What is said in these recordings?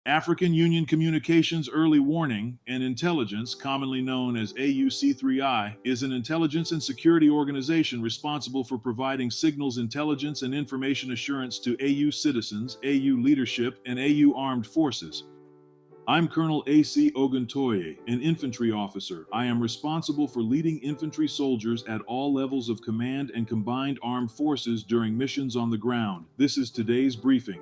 African Union Communications Early Warning and Intelligence, commonly known as AUC3I, is an intelligence and security organization responsible for providing signals intelligence and information assurance to AU citizens, AU leadership, and AU armed forces. I'm Colonel A.C. Oguntoye, an infantry officer. I am responsible for leading infantry soldiers at all levels of command and combined armed forces during missions on the ground. This is today's briefing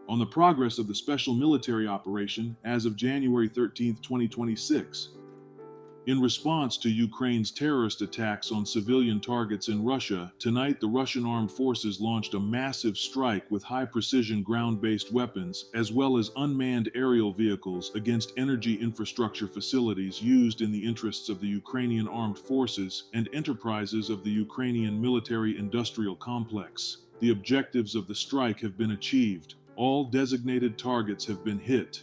on the progress of the special military operation as of January 13, 2026. In response to Ukraine's terrorist attacks on civilian targets in Russia, tonight the Russian armed forces launched a massive strike with high-precision ground-based weapons, as well as unmanned aerial vehicles against energy infrastructure facilities used in the interests of the Ukrainian armed forces and enterprises of the Ukrainian military-industrial complex. The objectives of the strike have been achieved. All designated targets have been hit.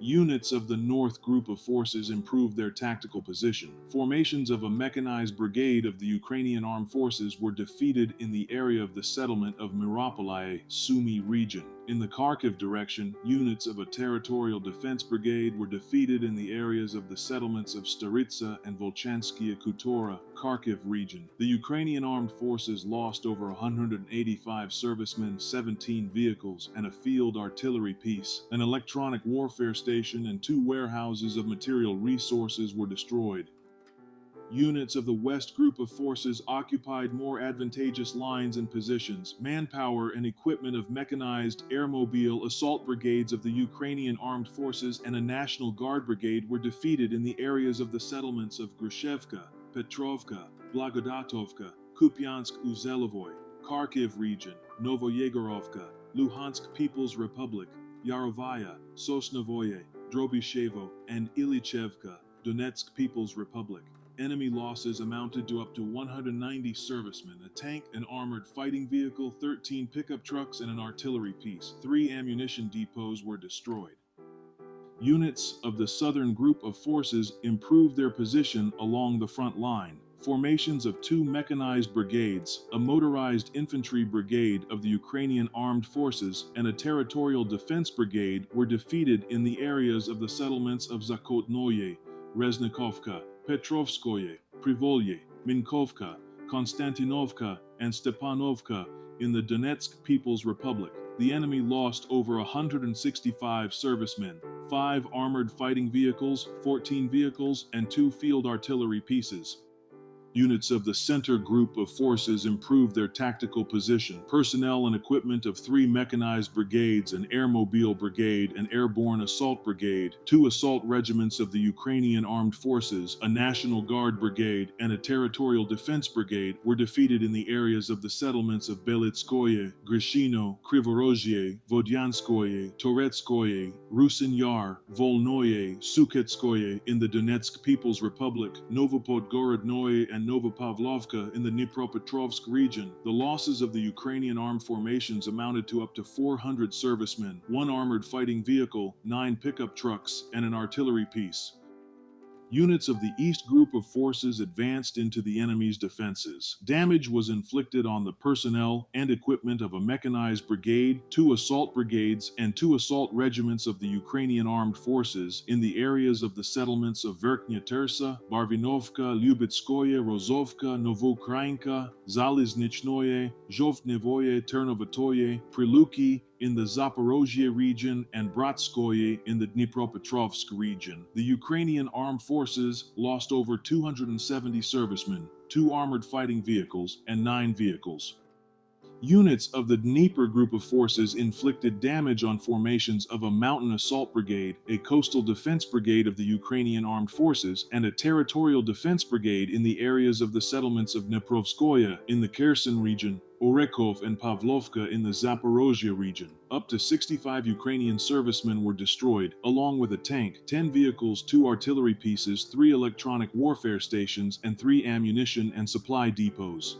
Units of the North Group of Forces improved their tactical position. Formations of a mechanized brigade of the Ukrainian Armed Forces were defeated in the area of the settlement of Myropolye, Sumy region. In the Kharkiv direction, units of a territorial defense brigade were defeated in the areas of the settlements of Staritsa and Volchanskaya Khutora, Kharkiv region. The Ukrainian Armed Forces lost over 185 servicemen, 17 vehicles, and a field artillery piece. An electronic warfare station and 2 warehouses of material resources were destroyed. Units of the West Group of Forces occupied more advantageous lines and positions. Manpower and equipment of mechanized airmobile assault brigades of the Ukrainian Armed Forces and a National Guard brigade were defeated in the areas of the settlements of Grushevka, Petrovka, Blagodatovka, Kupiansk-Uzelovoy, Kharkiv region, Novoyegorovka, Luhansk People's Republic, Yarovaya, Sosnovoye, Drobyshevo, and Ilichevka, Donetsk People's Republic. Enemy losses amounted to up to 190 servicemen, a tank, an armored fighting vehicle, 13 pickup trucks, and an artillery piece. 3 ammunition depots were destroyed. Units of the Southern Group of Forces improved their position along the front line. Formations of 2 mechanized brigades, a motorized infantry brigade of the Ukrainian Armed Forces, and a territorial defense brigade were defeated in the areas of the settlements of Zakotnoye, Reznikovka, Petrovskoye, Privolye, Minkovka, Konstantinovka, and Stepanovka in the Donetsk People's Republic. The enemy lost over 165 servicemen, 5 armored fighting vehicles, 14 vehicles, and 2 field artillery pieces. Units of the Center Group of Forces improved their tactical position. Personnel and equipment of 3 mechanized brigades, an airmobile brigade, an airborne assault brigade, 2 assault regiments of the Ukrainian Armed Forces, a National Guard brigade, and a territorial defense brigade were defeated in the areas of the settlements of Belitskoye, Grishino, Krivorozhye, Vodyanskoye, Toretskoye, Rusin Yar, Volnoye, Suketskoye in the Donetsk People's Republic, Novopodgorodnoye, and Novopavlovka in the Dnipropetrovsk region. The losses of the Ukrainian armed formations amounted to up to 400 servicemen, 1 armored fighting vehicle, 9 pickup trucks, and an artillery piece. Units of the East Group of Forces advanced into the enemy's defenses. Damage was inflicted on the personnel and equipment of a mechanized brigade, 2 assault brigades, and 2 assault regiments of the Ukrainian Armed Forces in the areas of the settlements of Verkhnya Tersa, Barvinovka, Lyubitskoye, Rozovka, Novokrainka, Zaliznichnoye, Zhovtnevoye, Ternovatoye, Priluki, in the Zaporozhye region, and Bratskoye in the Dnipropetrovsk region. The Ukrainian Armed Forces lost over 270 servicemen, 2 armored fighting vehicles, and 9 vehicles. Units of the Dnieper Group of Forces inflicted damage on formations of a mountain assault brigade, a coastal defense brigade of the Ukrainian Armed Forces, and a territorial defense brigade in the areas of the settlements of Dniprovskoye in the Kherson region, Orekov and Pavlovka in the Zaporozhye region. Up to 65 Ukrainian servicemen were destroyed, along with a tank, 10 vehicles, 2 artillery pieces, 3 electronic warfare stations, and 3 ammunition and supply depots.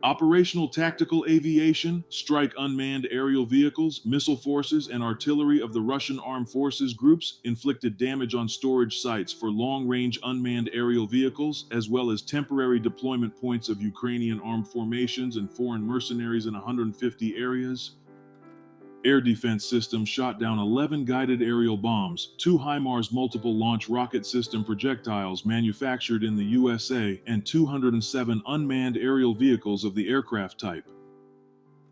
Operational tactical aviation, strike unmanned aerial vehicles, missile forces, and artillery of the Russian Armed Forces groups inflicted damage on storage sites for long-range unmanned aerial vehicles, as well as temporary deployment points of Ukrainian armed formations and foreign mercenaries in 150 areas. air defense systems shot down 11 guided aerial bombs, 2 HIMARS multiple launch rocket system projectiles manufactured in the USA, and 207 unmanned aerial vehicles of the aircraft type.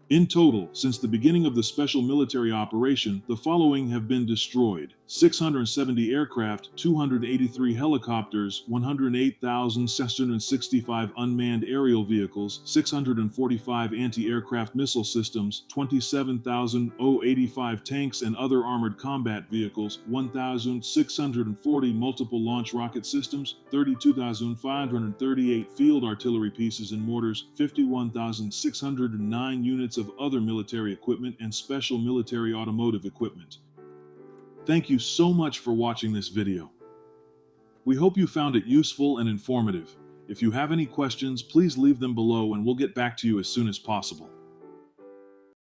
In total, since the beginning of the special military operation, the following have been destroyed: 670 aircraft, 283 helicopters, 108,665 unmanned aerial vehicles, 645 anti-aircraft missile systems, 27,085 tanks and other armored combat vehicles, 1,640 multiple launch rocket systems, 32,538 field artillery pieces and mortars, 51,609 units of other military equipment and special military automotive equipment. Thank you so much for watching this video. We hope you found it useful and informative. If you have any questions, please leave them below and we'll get back to you as soon as possible.